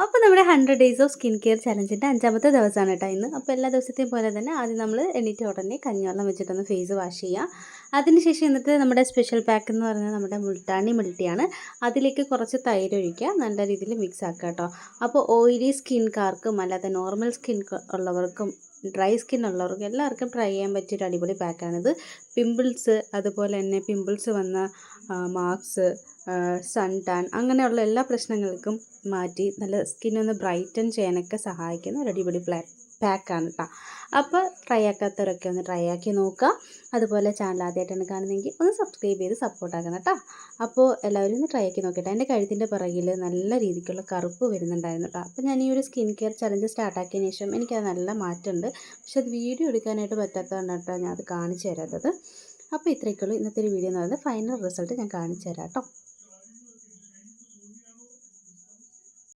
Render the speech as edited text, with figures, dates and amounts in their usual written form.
അപ്പോൾ നമ്മുടെ 100 days of skin care ചലഞ്ചിൻ്റെ 5ാമത്തെ ദിവസമാണ് കേട്ടോ ഇന്ന്. അപ്പോൾ എല്ലാ ദിവസത്തെയും പോലെ തന്നെ ആദ്യം നമ്മൾ എണീറ്റ് ഉടനെ കഞ്ഞിവെള്ളം വെച്ചിട്ടൊന്ന് ഫേസ് വാഷ് ചെയ്യുക. അതിനുശേഷം ഇന്നത്തെ നമ്മുടെ സ്പെഷ്യൽ പാക്ക് എന്ന് പറഞ്ഞാൽ നമ്മുടെ മുൾട്ടാണി മിൽട്ടിയാണ്. അതിലേക്ക് കുറച്ച് തൈര് ഒഴിക്കുക, നല്ല രീതിയിൽ മിക്സ് ആക്കുക കേട്ടോ. അപ്പോൾ ഓയിലി സ്കിൻകാർക്കും അല്ലാതെ നോർമൽ സ്കിൻ ഉള്ളവർക്കും ഡ്രൈ സ്കിൻ ഉള്ളവർക്കും എല്ലാവർക്കും ട്രൈ ചെയ്യാൻ പറ്റിയൊരു അടിപൊളി പാക്കാണിത്. പിമ്പിൾസ്, അതുപോലെ തന്നെ പിമ്പിൾസ് വന്ന മാർക്സ്, സൺ ടാൻ അങ്ങനെയുള്ള എല്ലാ പ്രശ്നങ്ങൾക്കും മാറ്റി നല്ല സ്കിന്നൊന്ന് ബ്രൈറ്റൻ ചെയ്യാനൊക്കെ സഹായിക്കുന്ന ഒരു അടിപൊളി പാക്കാണ് കേട്ടോ. അപ്പോൾ ട്രൈ ആക്കാത്തവരൊക്കെ ഒന്ന് ട്രൈ ആക്കി നോക്കുക. അതുപോലെ ചാനൽ ആദ്യമായിട്ടാണ് കാണുന്നതെങ്കിൽ ഒന്ന് സബ്സ്ക്രൈബ് ചെയ്ത് സപ്പോർട്ടാക്കണം കേട്ടോ. അപ്പോൾ എല്ലാവരും ഒന്ന് ട്രൈ ആക്കി നോക്കട്ടെ. എൻ്റെ കഴുത്തിൻ്റെ പിറകിൽ നല്ല രീതിക്കുള്ള കറുപ്പ് വരുന്നുണ്ടായിരുന്നു കേട്ടോ. അപ്പോൾ ഞാൻ ഈ ഒരു സ്കിൻ കെയർ ചലഞ്ച് സ്റ്റാർട്ടാക്കിയതിന് ശേഷം എനിക്കത് നല്ല മാറ്റമുണ്ട്. പക്ഷെ അത് വീഡിയോ എടുക്കാനായിട്ട് പറ്റാത്തതുകൊണ്ട് കേട്ടോ ഞാൻ അത് കാണിച്ചു തരാത്തത്. അപ്പോൾ ഇത്രയൊക്കെയുള്ളൂ ഇന്നത്തെ ഒരു വീഡിയോ എന്ന് പറയുന്നത്. ഫൈനൽ റിസൾട്ട് ഞാൻ കാണിച്ചു തരാം കേട്ടോ.